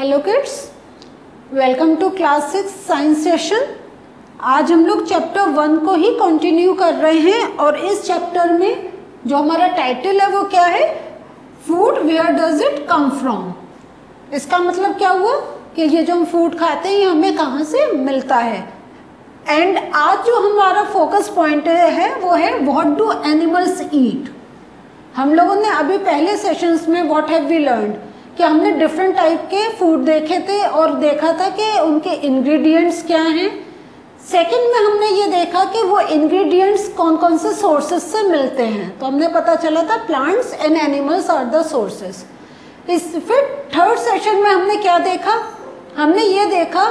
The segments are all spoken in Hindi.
Hello kids, welcome to class 6 science session. आज हम लोग चैप्टर 1 को ही कंटिन्यू कर रहे हैं और इस चैप्टर में जो हमारा टाइटल है वो क्या है, food where does it come from. इसका मतलब क्या हुआ कि ये जो हम फूड खाते हैं ये हमें कहाँ से मिलता है। एंड आज जो हमारा फोकस पॉइंट है वो है व्हाट डू एनिमल्स ईट। हम लोगों ने अभी पहले सेशंस में व्हाट हैव वी लर्नड कि हमने डिफरेंट टाइप के फूड देखे थे और देखा था कि उनके इंग्रेडिएंट्स क्या हैं। सेकंड में हमने ये देखा कि वो इंग्रेडिएंट्स कौन कौन से सोर्सेस से मिलते हैं, तो हमने पता चला था plants and animals are the sources. फिर थर्ड सेशन में हमने क्या देखा, हमने ये देखा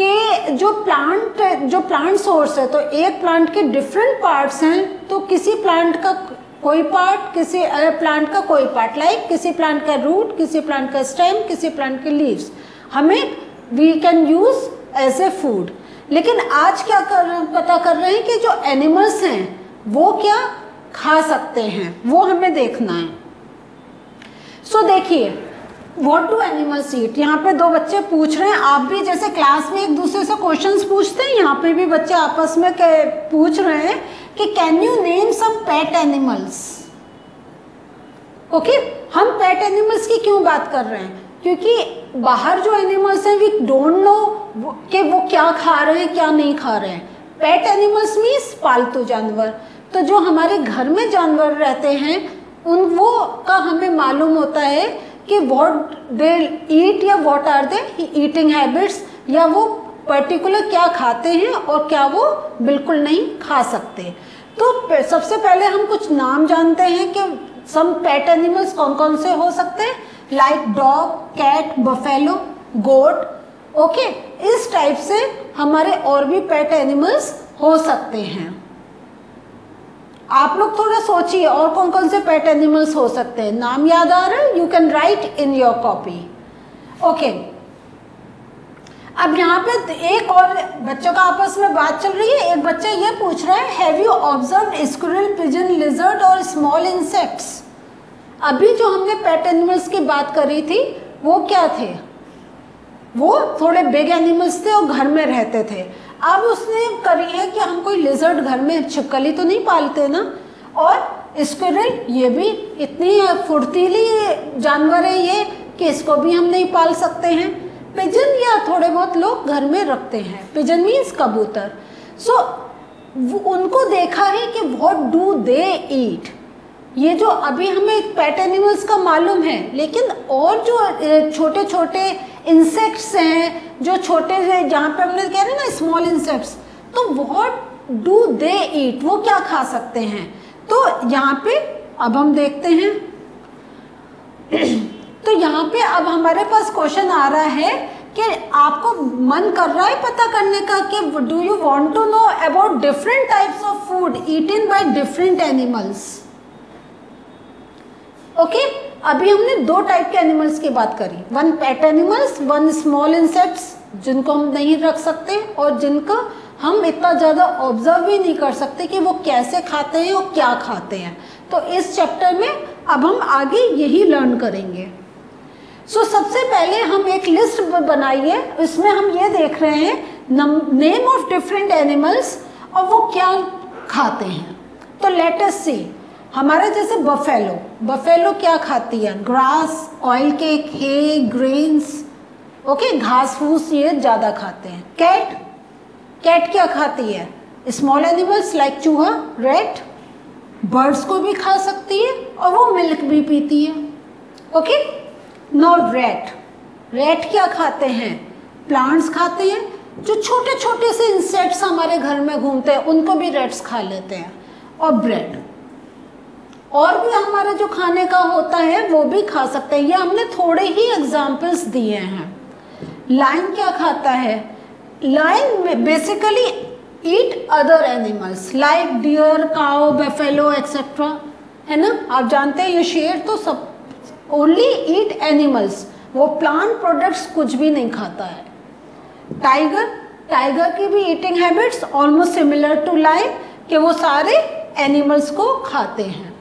कि जो प्लांट सोर्स है, तो एक प्लांट के डिफरेंट पार्ट्स हैं, तो किसी प्लांट का कोई पार्ट, किसी प्लांट का कोई पार्ट, लाइक किसी प्लांट का रूट, किसी प्लांट का स्टेम, किसी प्लांट के लीव्स हमें we can use as a food. लेकिन आज क्या पता कर रहे हैं कि जो एनिमल्स हैं वो क्या खा सकते हैं, वो हमें देखना है। सो देखिए, व्हाट डू एनिमल्स ईट। यहाँ पे दो बच्चे पूछ रहे हैं, आप भी जैसे क्लास में एक दूसरे से क्वेश्चंस पूछते हैं, यहाँ पे भी बच्चे आपस में पूछ रहे हैं कि can you name some pet animals. Okay, हम पेट एनिमल्स की क्यों बात कर रहे हैं, क्योंकि बाहर जो एनिमल्स हैं वी डोंट नो कि वो क्या खा रहे हैं क्या नहीं खा रहे हैं। पेट एनिमल्स मीन्स पालतू जानवर, तो जो हमारे घर में जानवर रहते हैं उन वो का हमें मालूम होता है कि व्हाट दे ईट या what are they eating habits, या वो पर्टिकुलर क्या खाते हैं और क्या वो बिल्कुल नहीं खा सकते। तो सबसे पहले हम कुछ नाम जानते हैं कि सम पेट एनिमल्स कौन कौन से हो सकते हैं, लाइक डॉग, कैट, बफेलो, गोट। ओके, इस टाइप से हमारे और भी पेट एनिमल्स हो सकते हैं। आप लोग थोड़ा सोचिए और कौन कौन से पेट एनिमल्स हो सकते हैं, नाम याद आ रहा है, you can write in your copy. Okay, अब यहाँ पे एक और बच्चों का आपस में बात चल रही है। एक बच्चा ये पूछ रहा है, have you observed squirrel, pigeon, lizard और स्मॉल इंसेक्ट्स। अभी जो हमने पेट एनिमल्स की बात करी थी वो क्या थे, वो थोड़े बिग एनिमल्स थे और घर में रहते थे। अब उसने करी है कि हम कोई लिजर्ड घर में छिपकली तो नहीं पालते ना, और स्क्विरल ये भी इतनी फुर्तीली जानवर है ये कि इसको भी हम नहीं पाल सकते हैं। पिजन या थोड़े बहुत लोग घर में रखते हैं, पिजन मीन्स कबूतर। सो उनको देखा है कि व्हाट डू दे ईट। ये जो अभी हमें पेट एनिमल्स का मालूम है, लेकिन और जो छोटे छोटे इंसेक्ट्स हैं, जो छोटे से जहाँ पे हमने कह रहे हैं ना स्मॉल इंसेक्ट्स, तो व्हाट डू दे ईट, वो क्या खा सकते हैं। तो यहाँ पे अब हम देखते हैं तो यहाँ पे अब हमारे पास क्वेश्चन आ रहा है कि आपको मन कर रहा है पता करने का कि do you want to know about different types of food eaten by different animals. Okay, अभी हमने दो टाइप के एनिमल्स की बात करी, one pet animals, one small insects जिनको हम नहीं रख सकते और जिनका हम इतना ज़्यादा ऑब्जर्व भी नहीं कर सकते कि वो कैसे खाते हैं और क्या खाते हैं। तो इस चैप्टर में अब हम आगे यही लर्न करेंगे। सो सबसे पहले हम एक लिस्ट बनाइए, इसमें हम ये देख रहे हैं नेम ऑफ डिफरेंट एनिमल्स और वो क्या खाते हैं। तो लेट अस सी, हमारे जैसे बफेलो क्या खाती है, ग्रास, ऑयल केक, हे, ग्रेन्स। ओके, घास फूस ये ज़्यादा खाते हैं। कैट क्या खाती है, स्मॉल एनिमल्स लाइक चूहा, रैट, बर्ड्स को भी खा सकती है और वो मिल्क भी पीती है। ओके, नो रैट क्या खाते हैं, प्लांट्स खाते हैं, जो छोटे छोटे से इंसेक्ट्स हमारे घर में घूमते हैं उनको भी रैट्स खा लेते हैं। और ब्रेड और भी हमारा जो खाने का होता है वो भी खा सकते हैं, ये हमने थोड़े ही एग्जाम्पल्स दिए हैं। लायन क्या खाता है, lion basically eat other animals like deer, cow, buffalo etcetera, है ना। आप जानते हैं ये शेर तो सब ओनली ईट एनिमल्स, वो प्लांट प्रोडक्ट्स कुछ भी नहीं खाता है। टाइगर की भी eating habits almost similar to lion, कि वो सारे एनिमल्स को खाते हैं।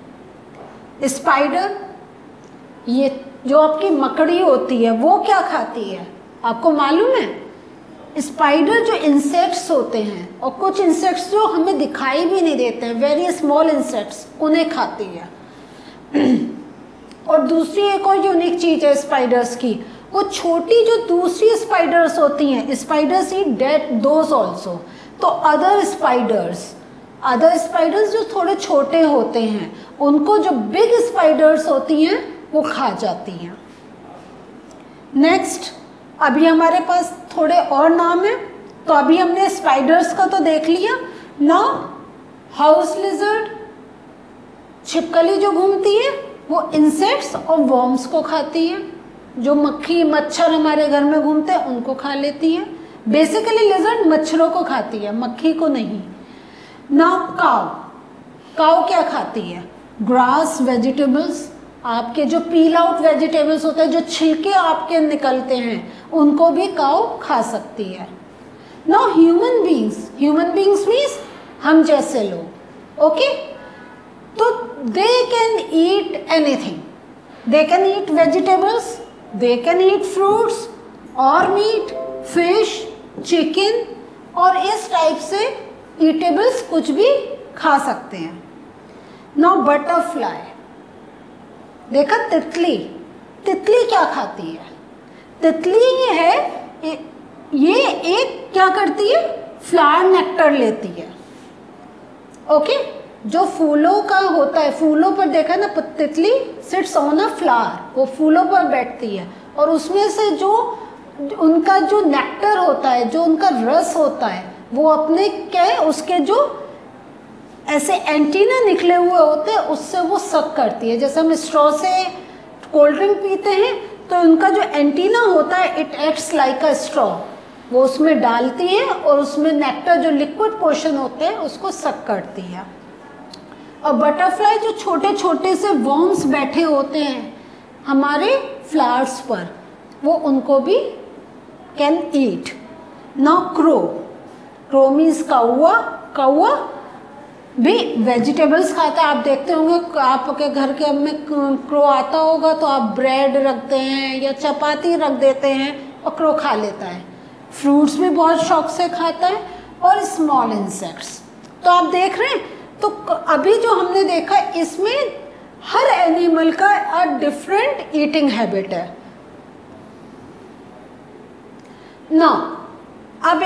स्पाइडर ये जो आपकी मकड़ी होती है वो क्या खाती है, आपको मालूम है? स्पाइडर जो इंसेक्ट्स होते हैं, और कुछ इंसेक्ट्स जो हमें दिखाई भी नहीं देते हैं, वेरी स्मॉल इंसेक्ट्स, उन्हें खाती है। और दूसरी एक और यूनिक चीज़ है स्पाइडर्स की, वो छोटी जो दूसरी स्पाइडर्स होती हैं, spiders eat dead those also. तो अदर स्पाइडर्स जो थोड़े छोटे होते हैं, उनको जो बिग स्पाइडर्स होती हैं वो खा जाती हैं। नेक्स्ट, अभी हमारे पास थोड़े और नाम हैं। तो अभी हमने स्पाइडर्स का तो देख लिया। नाउ हाउस लिजर्ड, छिपकली जो घूमती है वो इंसेक्ट्स और वर्म्स को खाती है। जो मक्खी मच्छर हमारे घर में घूमते हैं उनको खा लेती है। बेसिकली लिजर्ड मच्छरों को खाती है, मक्खी को नहीं। नाउ काउ क्या खाती है? ग्रास, वेजिटेबल्स, आपके जो पील आउट वेजिटेबल्स होते हैं, जो छिलके आपके निकलते हैं, उनको भी काउ खा सकती है। नाउ ह्यूमन बींग्स मीन्स हम जैसे लोग, ओके? तो they can eat anything, they can eat vegetables, they can eat fruits और मीट, फिश, चिकन और इस टाइप से ईटेबल्स कुछ भी खा सकते हैं। नाउ बटरफ्लाई, देखा तितली क्या खाती है? तितली ये एक क्या करती है? फ्लावर नेक्टर लेती है, ओके? जो फूलों का होता है, फूलों पर देखा ना, तितली सिट्स ऑन अ फ्लावर, वो फूलों पर बैठती है और उसमें से जो उनका जो नेक्टर होता है, जो उनका रस होता है, वो अपने क्या है, उसके जो ऐसे एंटीना निकले हुए होते हैं उससे वो सक करती है। जैसे हम स्ट्रॉ से कोल्ड ड्रिंक पीते हैं तो उनका जो एंटीना होता है, it acts like a straw, वो उसमें डालती है और उसमें नेक्टर जो लिक्विड पोर्शन होते हैं उसको सक करती है। और बटरफ्लाई जो छोटे छोटे से वर्म्स बैठे होते हैं हमारे फ्लावर्स पर, वो उनको भी can eat. Now crow means कौआ भी वेजिटेबल्स खाता है। आप देखते होंगे आपके घर के में क्रो आता होगा तो आप ब्रेड रखते हैं या चपाती रख देते हैं और क्रो खा लेता है। फ्रूट्स भी बहुत शौक से खाता है और स्मॉल इंसेक्ट्स। तो आप देख रहे हैं, तो अभी जो हमने देखा इसमें हर एनिमल का अ डिफरेंट ईटिंग हैबिट है ना। अब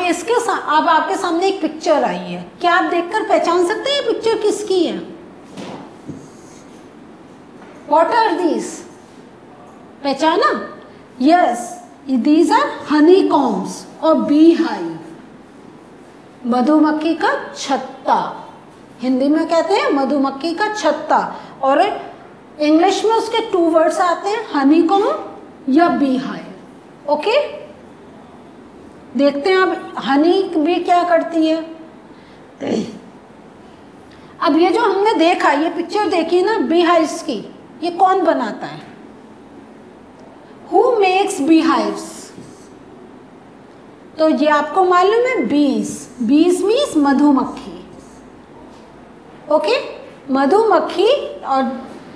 आपके सामने एक पिक्चर आई है, क्या आप देखकर पहचान सकते हैं ये पिक्चर किसकी है? What are these? पहचाना? Yes, these are honeycombs और beehive, मधुमक्खी का छत्ता। हिंदी में कहते हैं मधुमक्खी का छत्ता, और इंग्लिश में उसके 2 वर्ड्स आते हैं, हनीकॉम्ब या beehive, ओके? देखते हैं अब हनी भी क्या करती है। अब ये जो हमने देखा, ये पिक्चर देखी ना बीहाइव्स की, ये कौन बनाता है? Who makes beehives? तो ये आपको मालूम है, बीज मीन्स मधुमक्खी, ओके? मधुमक्खी। और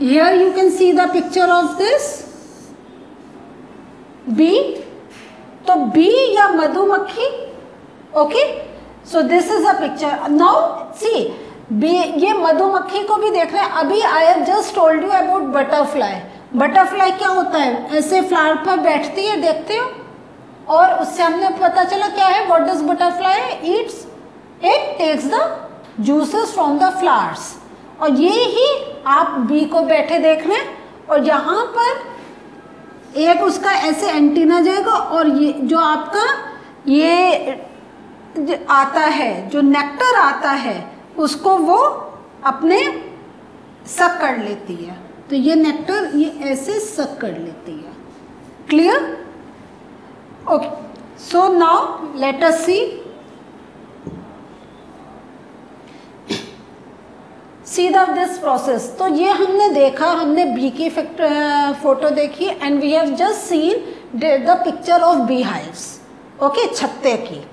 here you can see the picture of this bee। तो बी या मधुमक्खी, okay? So this is a picture. Now see, ये मधुमक्खी को भी देख रहे हैं। अभी I have just told you about butterfly. Butterfly क्या होता है? ऐसे फ्लावर पर बैठती है, देखते हो, और उससे हमने पता चला क्या है, what does butterfly eats? It takes the juices from the flowers. और ये ही आप बी को बैठे देख रहे हैं, और यहाँ पर एक उसका ऐसे एंटीना जाएगा और ये जो आपका ये आता है, जो नेक्टर आता है, उसको वो अपने सक कर लेती है। तो ये नेक्टर ये ऐसे सक कर लेती है। Clear? Okay, so now let us see this process. तो ये हमने देखा, हमने बी की फोटो देखी, and we have just seen the picture of bee hives, okay, छत्ते की।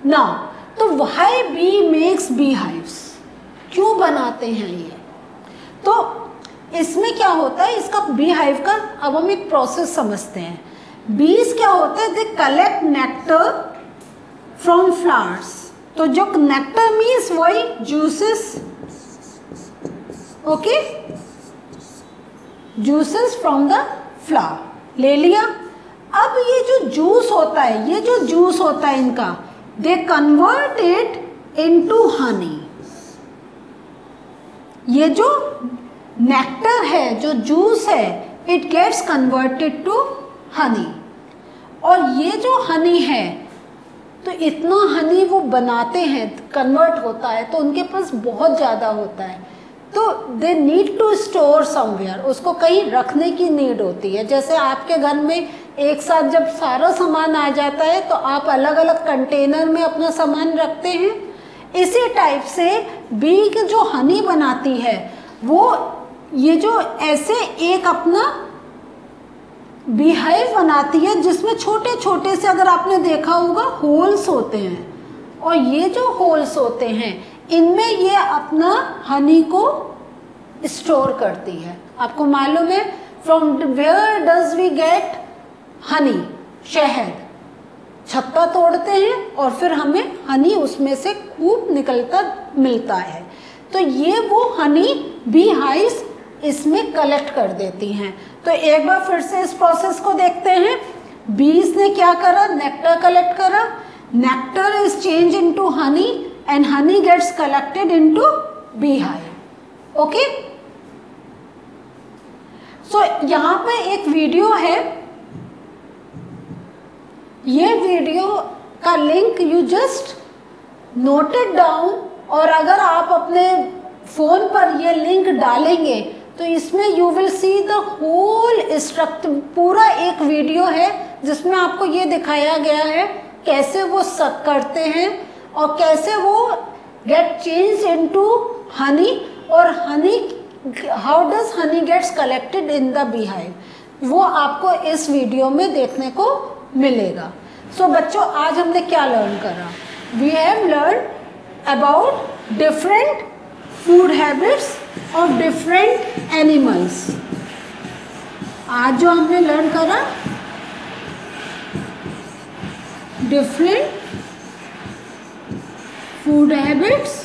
नाउ, तो why bee makes bee hives, क्यों बनाते हैं ये? तो इसमें क्या होता है, इसका बी हाइव का अब हम एक प्रोसेस समझते हैं। बीज क्या होता है, they collect nectar from flowers. तो जो नेक्टर मीन्स वही juices, okay, juices from the flower ले लिया। अब ये जो जूस होता है, ये जो जूस होता है इनका, they convert it into honey. ये जो नेक्टर है, जो जूस है, it gets converted to honey. और ये जो हनी है, तो इतना हनी वो बनाते हैं, कन्वर्ट होता है, तो उनके पास बहुत ज़्यादा होता है, तो they need to store somewhere, उसको कहीं रखने की नीड होती है। जैसे आपके घर में एक साथ जब सारा सामान आ जाता है तो आप अलग अलग कंटेनर में अपना सामान रखते हैं, इसी टाइप से बी जो हनी बनाती है वो ये जो ऐसे एक अपना बी हाइव बनाती है जिसमें छोटे छोटे से, अगर आपने देखा होगा, होल्स होते हैं, और ये जो होल्स होते हैं इनमें ये अपना हनी को स्टोर करती है। आपको मालूम है from where does we get honey, शहद, छत्ता तोड़ते हैं और फिर हमें हनी उसमें से खूब निकलता मिलता है। तो ये वो हनी बी हाइव्स इसमें कलेक्ट कर देती हैं। तो एक बार फिर से इस प्रोसेस को देखते हैं। बीज ने क्या करा, नेक्टर कलेक्ट करा, nectar is change into honey and honey gets collected into bee hive. Okay, so यहाँ पे एक वीडियो है, ये वीडियो का link you just note it down, और अगर आप अपने फोन पर ये लिंक डालेंगे तो इसमें you will see the whole structure, पूरा एक वीडियो है जिसमें आपको ये दिखाया गया है कैसे वो सक करते हैं और कैसे वो गेट चेंज इनटू हनी, और honey, how does honey gets collected in the bee hive, वो आपको इस वीडियो में देखने को मिलेगा। सो बच्चों, आज हमने क्या लर्न करा? We have learn about different food habits of different animals. आज जो हमने लर्न करा, different food habits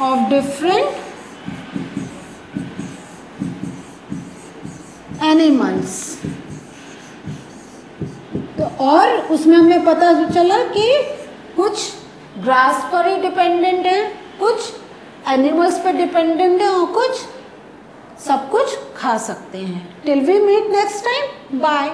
of different animals. तो और उसमें हमें पता चला कि कुछ ग्रास पर ही डिपेंडेंट है, कुछ एनिमल्स पर डिपेंडेंट है और कुछ सब कुछ खा सकते हैं। Till we meet next time, bye.